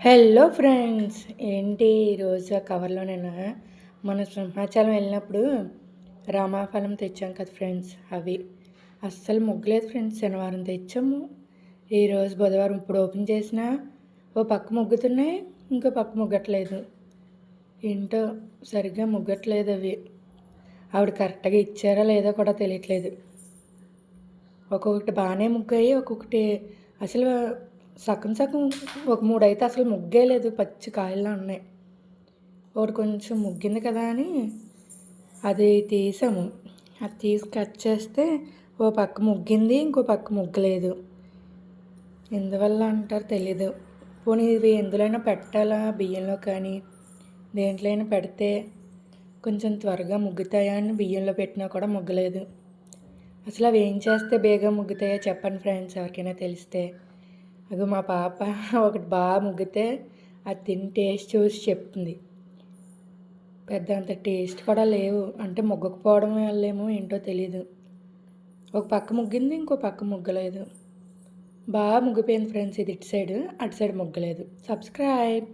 Hello friends, ఏంటి ఈరోజు ఆ కవర్లోనేనా మన సింహాచలం వెళ్ళినప్పుడు రామాఫలం తెచ్చాం కదా ఫ్రెండ్స్. అవి అస్సలు ముగ్గలేదు ఫ్రెండ్స్. శనివారం తెచ్చాము, ఈరోజు బుధవారం ఇప్పుడు ఓపెన్ చేసినా ఓ పక్క ముగ్గుతున్నాయి, ఇంకో పక్క ముగ్గట్లేదు. ఏంటో సరిగ్గా ముగ్గట్లేదు అవి. ఆవిడ కరెక్ట్గా ఇచ్చారా లేదో కూడా తెలియట్లేదు. ఒక్కొక్కటి బాగానే ముగ్గాయి, ఒక్కొక్కటి అసలు సగం సగం. ఒక 3 అయితే అసలు ముగ్గే లేదు, పచ్చి కాయల్లా ఉన్నాయి. ఒకటి కొంచెం ముగ్గింది కదా అని అది తీసాము. అది తీసి కట్ చేస్తే ఓ పక్క ముగ్గింది, ఇంకో పక్క ముగ్గలేదు. ఎందువల్ల అంటారు తెలీదు. పోనీ ఇవి ఎందులోనైనా పెట్టాలా, బియ్యంలో కానీ దేంట్లో అయినా పెడితే కొంచెం త్వరగా ముగ్గుతాయా అని బియ్యంలో పెట్టినా కూడా ముగ్గలేదు. అసలు అవి ఏం చేస్తే బేగా ముగ్గుతాయో చెప్పండి ఫ్రెండ్స్, ఎవరికైనా తెలిస్తే. అది మా పాప ఒకటి బాగా ముగ్గితే అది తిని టేస్ట్ చూసి చెప్తుంది. పెద్ద అంత టేస్ట్ కూడా లేవు, అంటే ముగ్గకపోవడం వల్లేమో ఏంటో తెలీదు. ఒక పక్క ముగ్గింది, ఇంకో పక్క ముగ్గలేదు. బాగా ముగ్గిపోయింది ఫ్రెండ్స్. ఇది ఇటు సైడ్, అటు సైడ్ ముగ్గలేదు. సబ్స్క్రైబ్.